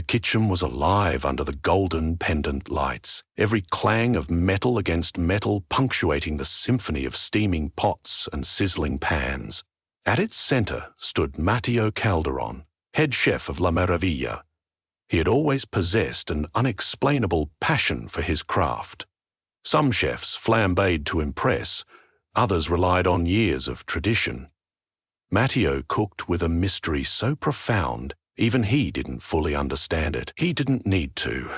kitchen was alive under the golden pendant lights, every clang of metal against metal punctuating the symphony of steaming pots and sizzling pans. At its center stood Matteo Calderon, head chef of La Meraviglia. He had always possessed an unexplainable passion for his craft. Some chefs flambéed to impress, others relied on years of tradition. Matteo cooked with a mystery so profound, even he didn't fully understand it. He didn't need to.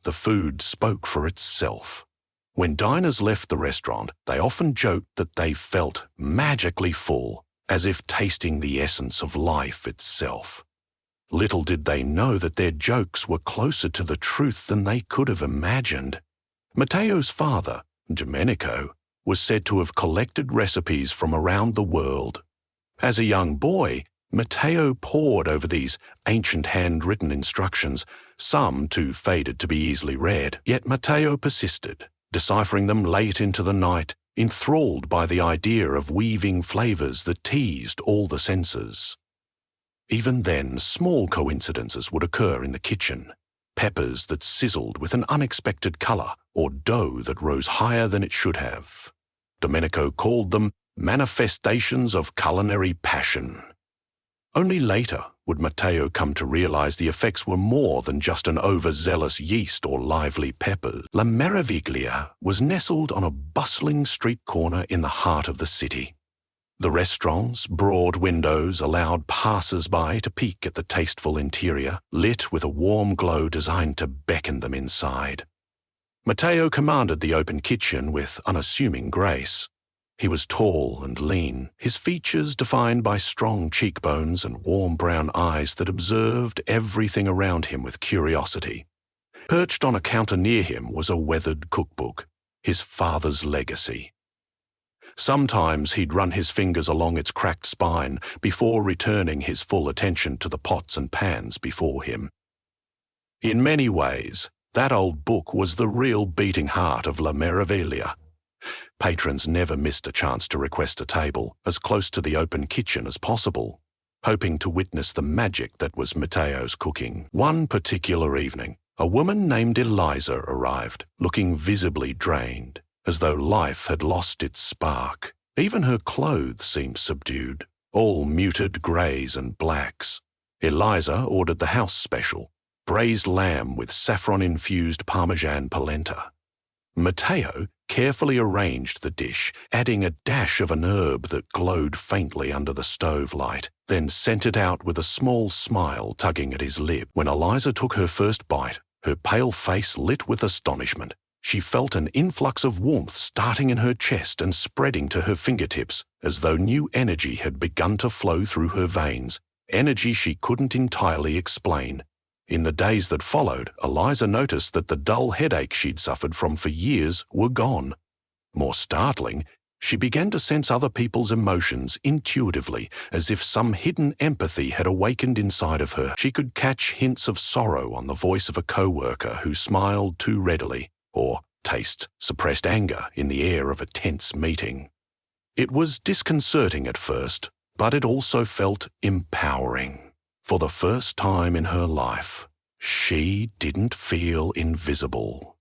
The food spoke for itself. When diners left the restaurant, they often joked that they felt magically full, as if tasting the essence of life itself. Little did they know that their jokes were closer to the truth than they could have imagined. Matteo's father, Domenico, was said to have collected recipes from around the world. As a young boy, Matteo pored over these ancient handwritten instructions, some too faded to be easily read. Yet Matteo persisted, deciphering them late into the night, enthralled by the idea of weaving flavors that teased all the senses. Even then, small coincidences would occur in the kitchen. Peppers that sizzled with an unexpected color, or dough that rose higher than it should have. Domenico called them manifestations of culinary passion. Only later would Matteo come to realize the effects were more than just an overzealous yeast or lively peppers. La Meraviglia was nestled on a bustling street corner in the heart of the city. The restaurant's broad windows allowed passers-by to peek at the tasteful interior, lit with a warm glow designed to beckon them inside. Matteo commanded the open kitchen with unassuming grace. He was tall and lean, his features defined by strong cheekbones and warm brown eyes that observed everything around him with curiosity. Perched on a counter near him was a weathered cookbook, his father's legacy. Sometimes he'd run his fingers along its cracked spine before returning his full attention to the pots and pans before him. In many ways, that old book was the real beating heart of La Meraviglia. Patrons never missed a chance to request a table as close to the open kitchen as possible, hoping to witness the magic that was Matteo's cooking. One particular evening, a woman named Eliza arrived, looking visibly drained, as though life had lost its spark. Even her clothes seemed subdued, all muted greys and blacks. Eliza ordered the house special, braised lamb with saffron-infused Parmesan polenta. Matteo carefully arranged the dish, adding a dash of an herb that glowed faintly under the stove light, then sent it out with a small smile tugging at his lip. When Eliza took her first bite, her pale face lit with astonishment. She felt an influx of warmth starting in her chest and spreading to her fingertips, as though new energy had begun to flow through her veins, energy she couldn't entirely explain. In the days that followed, Eliza noticed that the dull headaches she'd suffered from for years were gone. More startling, she began to sense other people's emotions intuitively, as if some hidden empathy had awakened inside of her. She could catch hints of sorrow on the voice of a co-worker who smiled too readily, or taste suppressed anger in the air of a tense meeting. It was disconcerting at first, but it also felt empowering. For the first time in her life, she didn't feel invisible.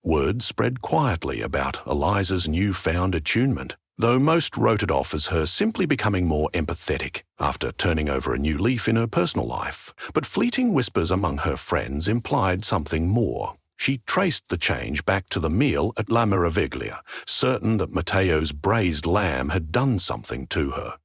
Word spread quietly about Eliza's newfound attunement, though most wrote it off as her simply becoming more empathetic after turning over a new leaf in her personal life. But fleeting whispers among her friends implied something more. She traced the change back to the meal at La Meraviglia, certain that Matteo's braised lamb had done something to her.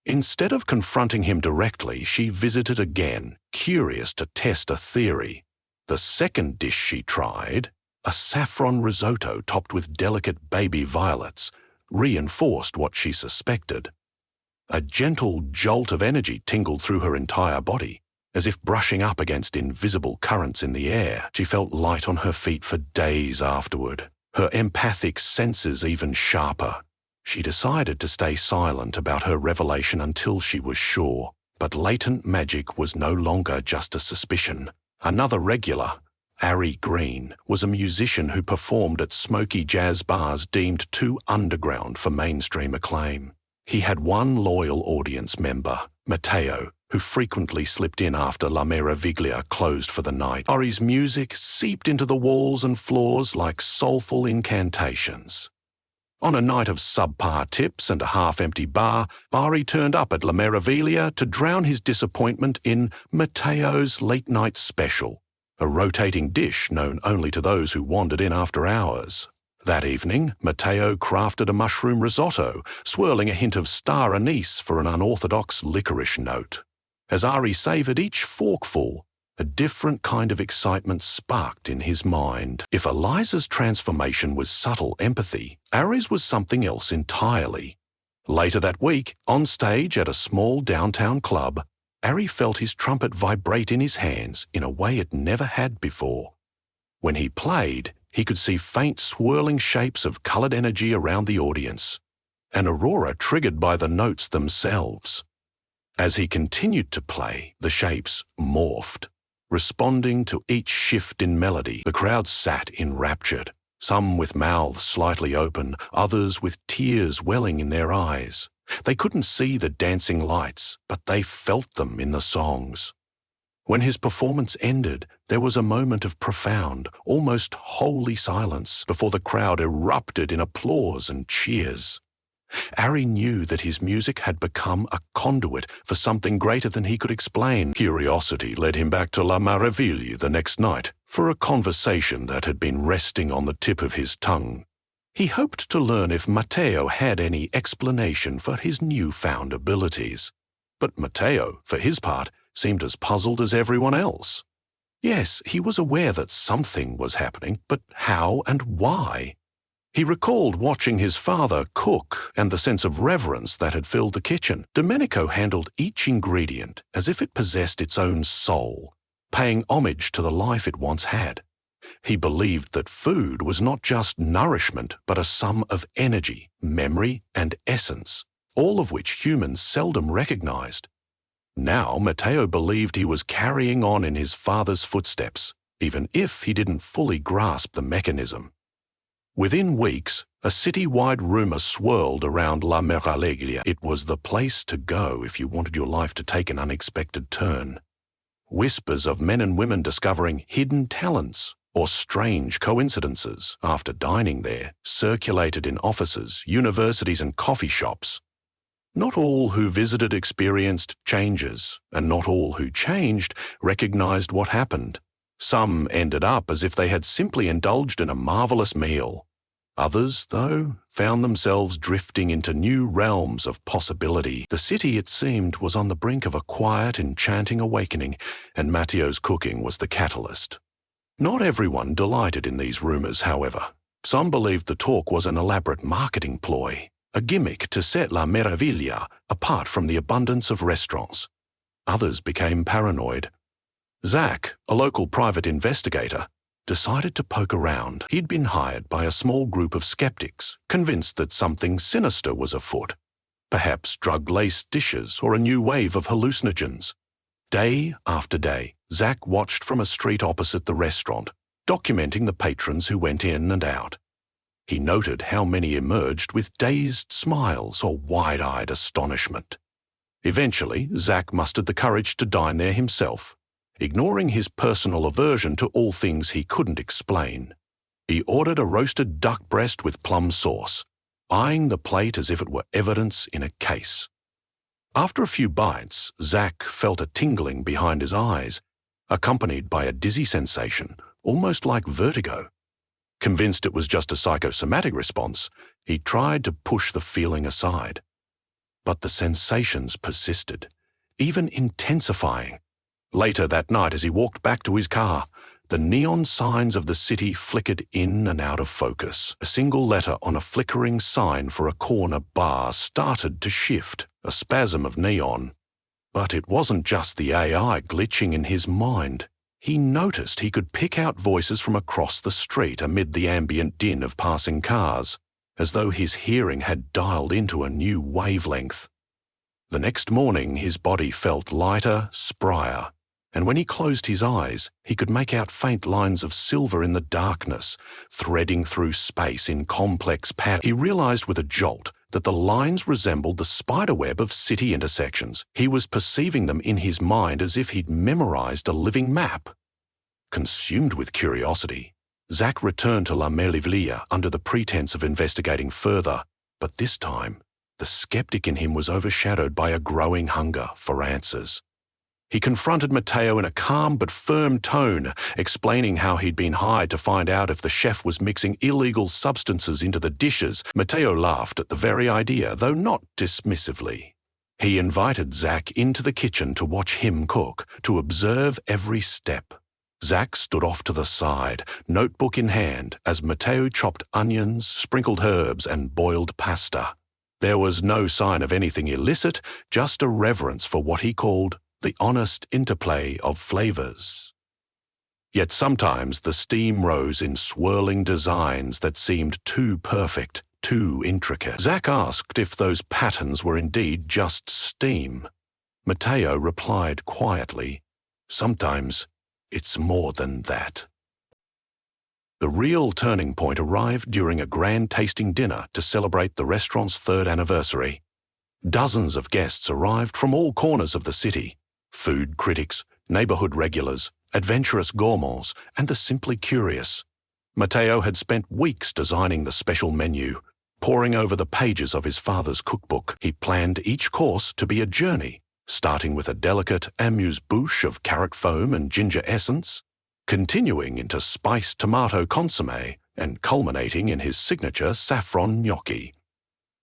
Instead of confronting him directly, she visited again, curious to test a theory. The second dish she tried, a saffron risotto topped with delicate baby violets, reinforced what she suspected. A gentle jolt of energy tingled through her entire body, as if brushing up against invisible currents in the air. She felt light on her feet for days afterward, her empathic senses even sharper. She decided to stay silent about her revelation until she was sure, but latent magic was no longer just a suspicion. Another regular, Ari Green, was a musician who performed at smoky jazz bars deemed too underground for mainstream acclaim. He had one loyal audience member, Matteo, who frequently slipped in after La Meraviglia closed for the night. Ari's music seeped into the walls and floors like soulful incantations. On a night of subpar tips and a half-empty bar, Ari turned up at La Meraviglia to drown his disappointment in Matteo's late-night special, a rotating dish known only to those who wandered in after hours. That evening, Matteo crafted a mushroom risotto, swirling a hint of star anise for an unorthodox licorice note. As Ari savoured each forkful, a different kind of excitement sparked in his mind. If Eliza's transformation was subtle empathy, Ari's was something else entirely. Later that week, on stage at a small downtown club, Ari felt his trumpet vibrate in his hands in a way it never had before. When he played, he could see faint swirling shapes of coloured energy around the audience, an aurora triggered by the notes themselves. As he continued to play, the shapes morphed. Responding to each shift in melody, the crowd sat enraptured, some with mouths slightly open, others with tears welling in their eyes. They couldn't see the dancing lights, but they felt them in the songs. When his performance ended, there was a moment of profound, almost holy silence before the crowd erupted in applause and cheers. Ari knew that his music had become a conduit for something greater than he could explain. Curiosity led him back to La Meraviglia the next night for a conversation that had been resting on the tip of his tongue. He hoped to learn if Matteo had any explanation for his newfound abilities. But Matteo, for his part, seemed as puzzled as everyone else. Yes, he was aware that something was happening, but how and why? He recalled watching his father cook and the sense of reverence that had filled the kitchen. Domenico handled each ingredient as if it possessed its own soul, paying homage to the life it once had. He believed that food was not just nourishment, but a sum of energy, memory, and essence, all of which humans seldom recognized. Now Matteo believed he was carrying on in his father's footsteps, even if he didn't fully grasp the mechanism. Within weeks, a city-wide rumour swirled around La Meraviglia. It was the place to go if you wanted your life to take an unexpected turn. Whispers of men and women discovering hidden talents or strange coincidences after dining there circulated in offices, universities, and coffee shops. Not all who visited experienced changes, and not all who changed recognized what happened. Some ended up as if they had simply indulged in a marvelous meal. Others, though, found themselves drifting into new realms of possibility. The city, it seemed, was on the brink of a quiet, enchanting awakening, and Matteo's cooking was the catalyst. Not everyone delighted in these rumours, however. Some believed the talk was an elaborate marketing ploy, a gimmick to set La Meraviglia apart from the abundance of restaurants. Others became paranoid. Zach, a local private investigator, decided to poke around. He'd been hired by a small group of skeptics, convinced that something sinister was afoot. Perhaps drug-laced dishes or a new wave of hallucinogens. Day after day, Zach watched from a street opposite the restaurant, documenting the patrons who went in and out. He noted how many emerged with dazed smiles or wide-eyed astonishment. Eventually, Zach mustered the courage to dine there himself. Ignoring his personal aversion to all things he couldn't explain, he ordered a roasted duck breast with plum sauce, eyeing the plate as if it were evidence in a case. After a few bites, Zach felt a tingling behind his eyes, accompanied by a dizzy sensation, almost like vertigo. Convinced it was just a psychosomatic response, he tried to push the feeling aside. But the sensations persisted, even intensifying. Later that night, as he walked back to his car, the neon signs of the city flickered in and out of focus. A single letter on a flickering sign for a corner bar started to shift, a spasm of neon. But it wasn't just the AI glitching in his mind. He noticed he could pick out voices from across the street amid the ambient din of passing cars, as though his hearing had dialed into a new wavelength. The next morning, his body felt lighter, sprier, and when he closed his eyes, he could make out faint lines of silver in the darkness, threading through space in complex patterns. He realized with a jolt that the lines resembled the spiderweb of city intersections. He was perceiving them in his mind as if he'd memorized a living map. Consumed with curiosity, Zach returned to La Merlivlia under the pretense of investigating further, but this time, the skeptic in him was overshadowed by a growing hunger for answers. He confronted Matteo in a calm but firm tone, explaining how he'd been hired to find out if the chef was mixing illegal substances into the dishes. Matteo laughed at the very idea, though not dismissively. He invited Zach into the kitchen to watch him cook, to observe every step. Zach stood off to the side, notebook in hand, as Matteo chopped onions, sprinkled herbs, and boiled pasta. There was no sign of anything illicit, just a reverence for what he called the honest interplay of flavors. Yet sometimes the steam rose in swirling designs that seemed too perfect, too intricate. Zach asked if those patterns were indeed just steam. Matteo replied quietly, "Sometimes it's more than that." The real turning point arrived during a grand tasting dinner to celebrate the restaurant's 3rd anniversary. Dozens of guests arrived from all corners of the city: food critics, neighborhood regulars, adventurous gourmands, and the simply curious. Matteo had spent weeks designing the special menu, poring over the pages of his father's cookbook. He planned each course to be a journey, starting with a delicate amuse-bouche of carrot foam and ginger essence, continuing into spiced tomato consommé, and culminating in his signature saffron gnocchi.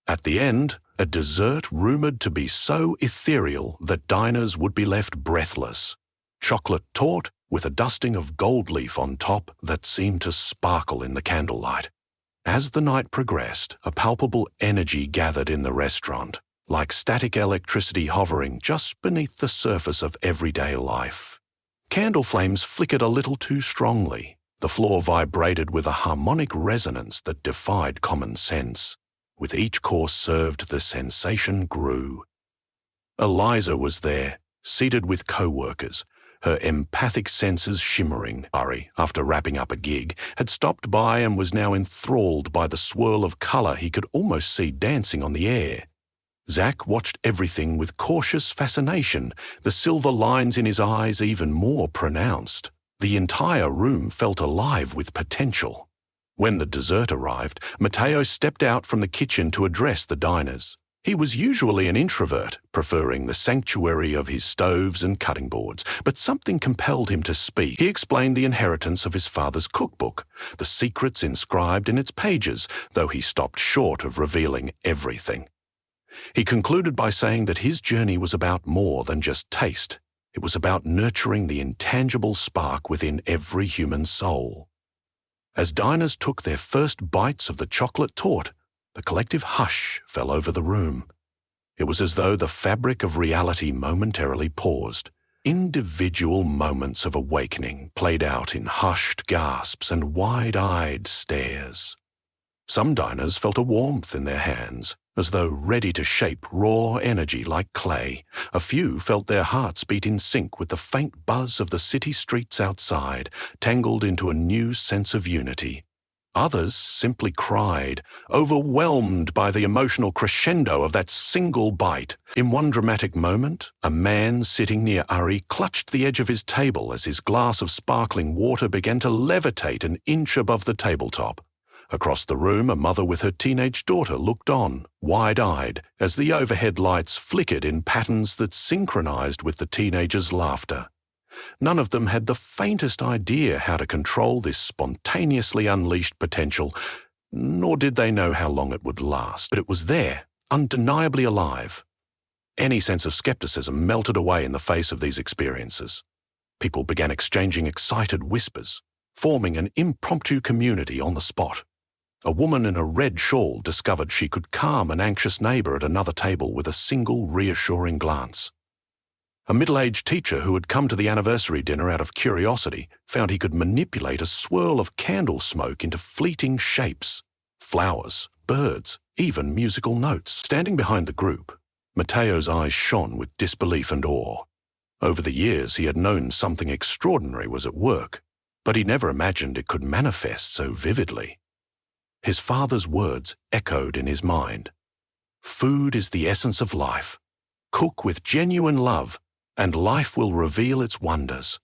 At the end, a dessert rumored to be so ethereal that diners would be left breathless. Chocolate torte with a dusting of gold leaf on top that seemed to sparkle in the candlelight. As the night progressed, a palpable energy gathered in the restaurant, like static electricity hovering just beneath the surface of everyday life. Candle flames flickered a little too strongly. The floor vibrated with a harmonic resonance that defied common sense. With each course served, the sensation grew. Eliza was there, seated with co-workers, her empathic senses shimmering. Ari, after wrapping up a gig, had stopped by and was now enthralled by the swirl of color he could almost see dancing on the air. Zach watched everything with cautious fascination, the silver lines in his eyes even more pronounced. The entire room felt alive with potential. When the dessert arrived, Matteo stepped out from the kitchen to address the diners. He was usually an introvert, preferring the sanctuary of his stoves and cutting boards, but something compelled him to speak. He explained the inheritance of his father's cookbook, the secrets inscribed in its pages, though he stopped short of revealing everything. He concluded by saying that his journey was about more than just taste. It was about nurturing the intangible spark within every human soul. As diners took their first bites of the chocolate torte, a collective hush fell over the room. It was as though the fabric of reality momentarily paused. Individual moments of awakening played out in hushed gasps and wide-eyed stares. Some diners felt a warmth in their hands, as though ready to shape raw energy like clay. A few felt their hearts beat in sync with the faint buzz of the city streets outside, tangled into a new sense of unity. Others simply cried, overwhelmed by the emotional crescendo of that single bite. In one dramatic moment, a man sitting near Ari clutched the edge of his table as his glass of sparkling water began to levitate an inch above the tabletop. Across the room, a mother with her teenage daughter looked on, wide-eyed, as the overhead lights flickered in patterns that synchronized with the teenager's laughter. None of them had the faintest idea how to control this spontaneously unleashed potential, nor did they know how long it would last. But it was there, undeniably alive. Any sense of skepticism melted away in the face of these experiences. People began exchanging excited whispers, forming an impromptu community on the spot. A woman in a red shawl discovered she could calm an anxious neighbor at another table with a single reassuring glance. A middle-aged teacher who had come to the anniversary dinner out of curiosity found he could manipulate a swirl of candle smoke into fleeting shapes, flowers, birds, even musical notes. Standing behind the group, Matteo's eyes shone with disbelief and awe. Over the years, he had known something extraordinary was at work, but he never imagined it could manifest so vividly. His father's words echoed in his mind. Food is the essence of life. Cook with genuine love, and life will reveal its wonders.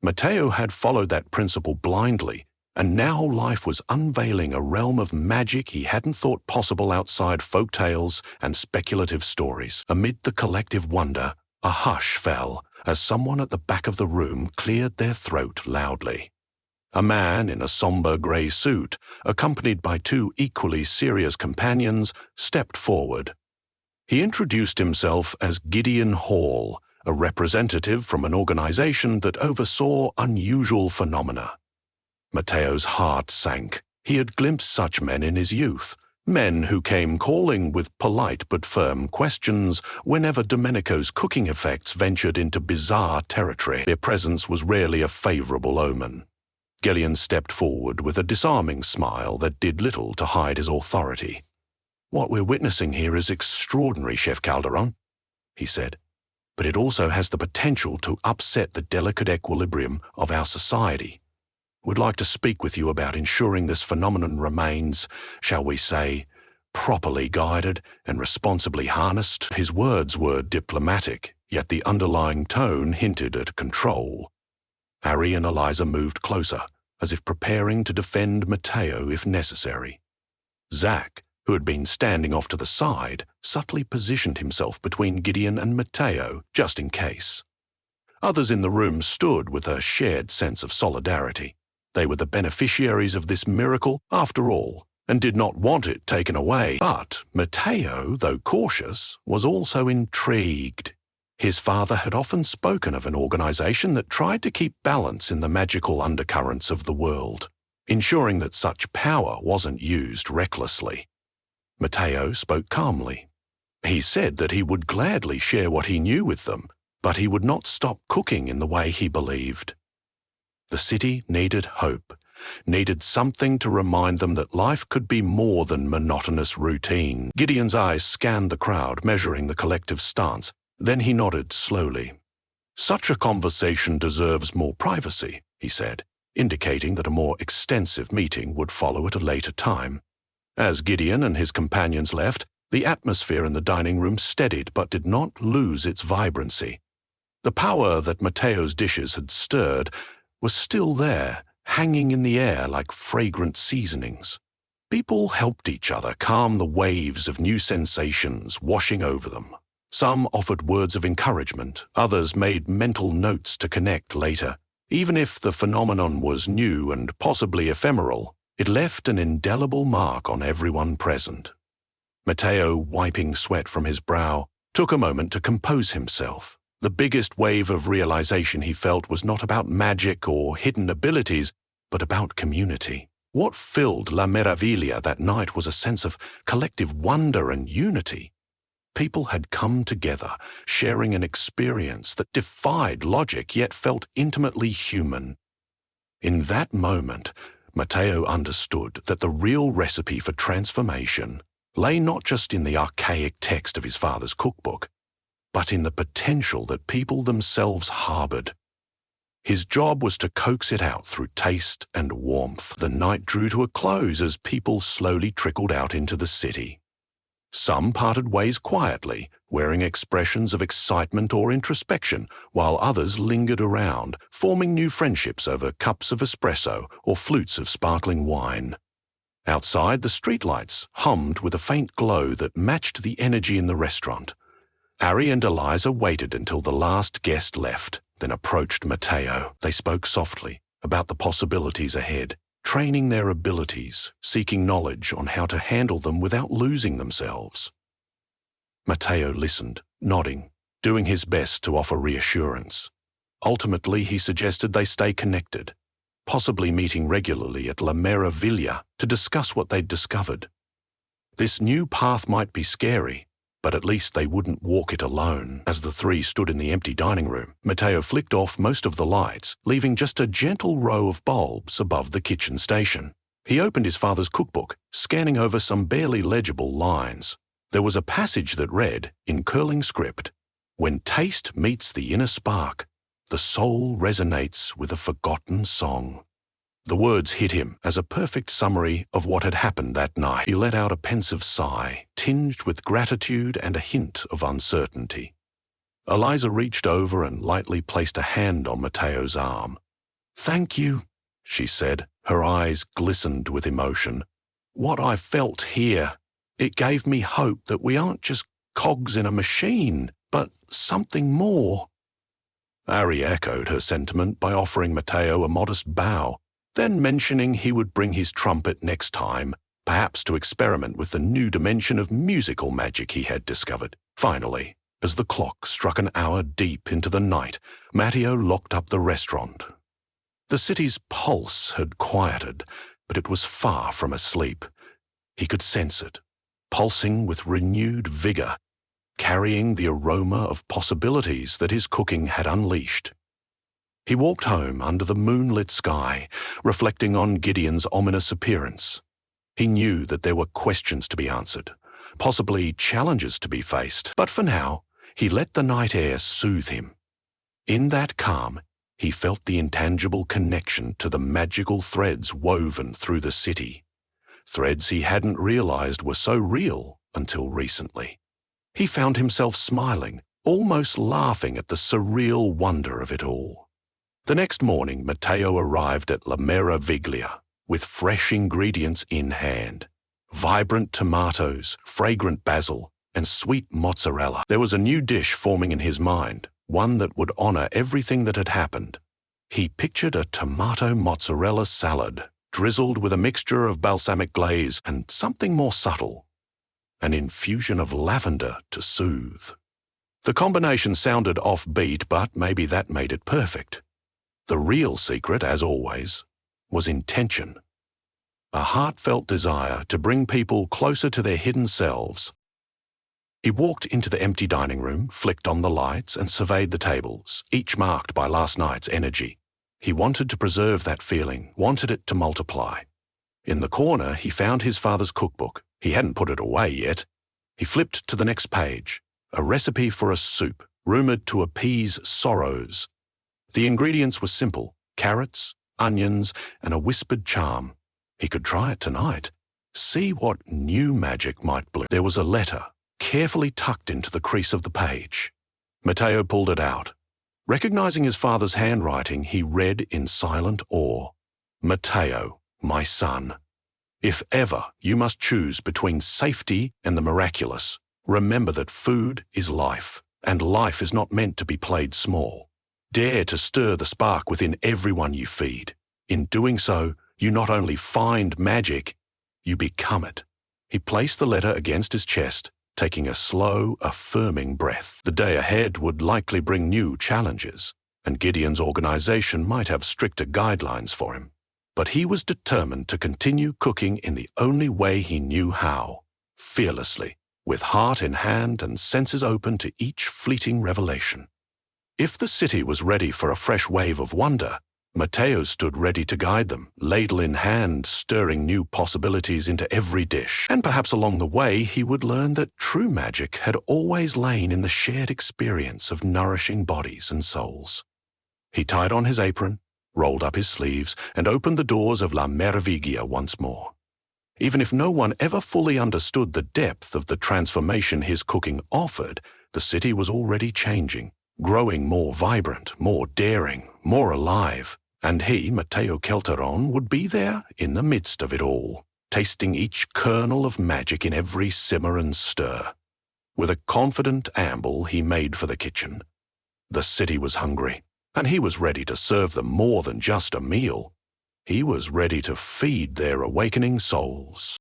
Matteo had followed that principle blindly, and now life was unveiling a realm of magic he hadn't thought possible outside folk tales and speculative stories. Amid the collective wonder, a hush fell as someone at the back of the room cleared their throat loudly. A man in a somber grey suit, accompanied by two equally serious companions, stepped forward. He introduced himself as Gideon Hall, a representative from an organization that oversaw unusual phenomena. Matteo's heart sank. He had glimpsed such men in his youth, men who came calling with polite but firm questions whenever Domenico's cooking effects ventured into bizarre territory. Their presence was rarely a favorable omen. Gideon stepped forward with a disarming smile that did little to hide his authority. "What we're witnessing here is extraordinary, Chef Calderon," he said, "but it also has the potential to upset the delicate equilibrium of our society. We'd like to speak with you about ensuring this phenomenon remains, shall we say, properly guided and responsibly harnessed." His words were diplomatic, yet the underlying tone hinted at control. Harry and Eliza moved closer, as if preparing to defend Matteo if necessary. Zach, who had been standing off to the side, subtly positioned himself between Gideon and Matteo, just in case. Others in the room stood with a shared sense of solidarity. They were the beneficiaries of this miracle, after all, and did not want it taken away. But Matteo, though cautious, was also intrigued. His father had often spoken of an organization that tried to keep balance in the magical undercurrents of the world, ensuring that such power wasn't used recklessly. Matteo spoke calmly. He said that he would gladly share what he knew with them, but he would not stop cooking in the way he believed. The city needed hope, needed something to remind them that life could be more than monotonous routine. Gideon's eyes scanned the crowd, measuring the collective stance. Then he nodded slowly. "Such a conversation deserves more privacy," he said, indicating that a more extensive meeting would follow at a later time. As Gideon and his companions left, the atmosphere in the dining room steadied but did not lose its vibrancy. The power that Matteo's dishes had stirred was still there, hanging in the air like fragrant seasonings. People helped each other calm the waves of new sensations washing over them. Some offered words of encouragement, others made mental notes to connect later. Even if the phenomenon was new and possibly ephemeral, it left an indelible mark on everyone present. Matteo, wiping sweat from his brow, took a moment to compose himself. The biggest wave of realization he felt was not about magic or hidden abilities, but about community. What filled La Meraviglia that night was a sense of collective wonder and unity. People had come together, sharing an experience that defied logic yet felt intimately human. In that moment, Matteo understood that the real recipe for transformation lay not just in the archaic text of his father's cookbook, but in the potential that people themselves harbored. His job was to coax it out through taste and warmth. The night drew to a close as people slowly trickled out into the city. Some parted ways quietly, wearing expressions of excitement or introspection, while others lingered around, forming new friendships over cups of espresso or flutes of sparkling wine. Outside, the streetlights hummed with a faint glow that matched the energy in the restaurant. Harry and Eliza waited until the last guest left, then approached Matteo. They spoke softly about the possibilities ahead, training their abilities, seeking knowledge on how to handle them without losing themselves. Matteo listened, nodding, doing his best to offer reassurance. Ultimately, he suggested they stay connected, possibly meeting regularly at La Meraviglia to discuss what they'd discovered. This new path might be scary, but at least they wouldn't walk it alone. As the three stood in the empty dining room, Matteo flicked off most of the lights, leaving just a gentle row of bulbs above the kitchen station. He opened his father's cookbook, scanning over some barely legible lines. There was a passage that read, in curling script, "When taste meets the inner spark, the soul resonates with a forgotten song." The words hit him as a perfect summary of what had happened that night. He let out a pensive sigh, tinged with gratitude and a hint of uncertainty. Eliza reached over and lightly placed a hand on Matteo's arm. "Thank you," she said. Her eyes glistened with emotion. "What I felt here, it gave me hope that we aren't just cogs in a machine, but something more." Ari echoed her sentiment by offering Matteo a modest bow, then mentioning he would bring his trumpet next time, perhaps to experiment with the new dimension of musical magic he had discovered. Finally, as the clock struck an hour deep into the night, Matteo locked up the restaurant. The city's pulse had quieted, but it was far from asleep. He could sense it, pulsing with renewed vigor, carrying the aroma of possibilities that his cooking had unleashed. He walked home under the moonlit sky, reflecting on Gideon's ominous appearance. He knew that there were questions to be answered, possibly challenges to be faced, but for now, he let the night air soothe him. In that calm, he felt the intangible connection to the magical threads woven through the city, threads he hadn't realized were so real until recently. He found himself smiling, almost laughing at the surreal wonder of it all. The next morning, Matteo arrived at La Meraviglia with fresh ingredients in hand. Vibrant tomatoes, fragrant basil, and sweet mozzarella. There was a new dish forming in his mind, one that would honor everything that had happened. He pictured a tomato mozzarella salad, drizzled with a mixture of balsamic glaze and something more subtle, an infusion of lavender to soothe. The combination sounded offbeat, but maybe that made it perfect. The real secret, as always, was intention. A heartfelt desire to bring people closer to their hidden selves. He walked into the empty dining room, flicked on the lights, and surveyed the tables, each marked by last night's energy. He wanted to preserve that feeling, wanted it to multiply. In the corner, he found his father's cookbook. He hadn't put it away yet. He flipped to the next page, a recipe for a soup, rumored to appease sorrows. The ingredients were simple: carrots, onions, and a whispered charm. He could try it tonight, see what new magic might bloom. There was a letter, carefully tucked into the crease of the page. Matteo pulled it out. Recognizing his father's handwriting, he read in silent awe. "Matteo, my son, if ever you must choose between safety and the miraculous, remember that food is life, and life is not meant to be played small. Dare to stir the spark within everyone you feed. In doing so, you not only find magic, you become it." He placed the letter against his chest, taking a slow, affirming breath. The day ahead would likely bring new challenges, and Gideon's organization might have stricter guidelines for him. But he was determined to continue cooking in the only way he knew how, fearlessly, with heart in hand and senses open to each fleeting revelation. If the city was ready for a fresh wave of wonder, Matteo stood ready to guide them, ladle in hand, stirring new possibilities into every dish. And perhaps along the way, he would learn that true magic had always lain in the shared experience of nourishing bodies and souls. He tied on his apron, rolled up his sleeves, and opened the doors of La Meraviglia once more. Even if no one ever fully understood the depth of the transformation his cooking offered, the city was already changing, growing more vibrant, more daring, more alive. And he, Matteo Calderon, would be there in the midst of it all, tasting each kernel of magic in every simmer and stir. With a confident amble, he made for the kitchen. The city was hungry, and he was ready to serve them more than just a meal. He was ready to feed their awakening souls.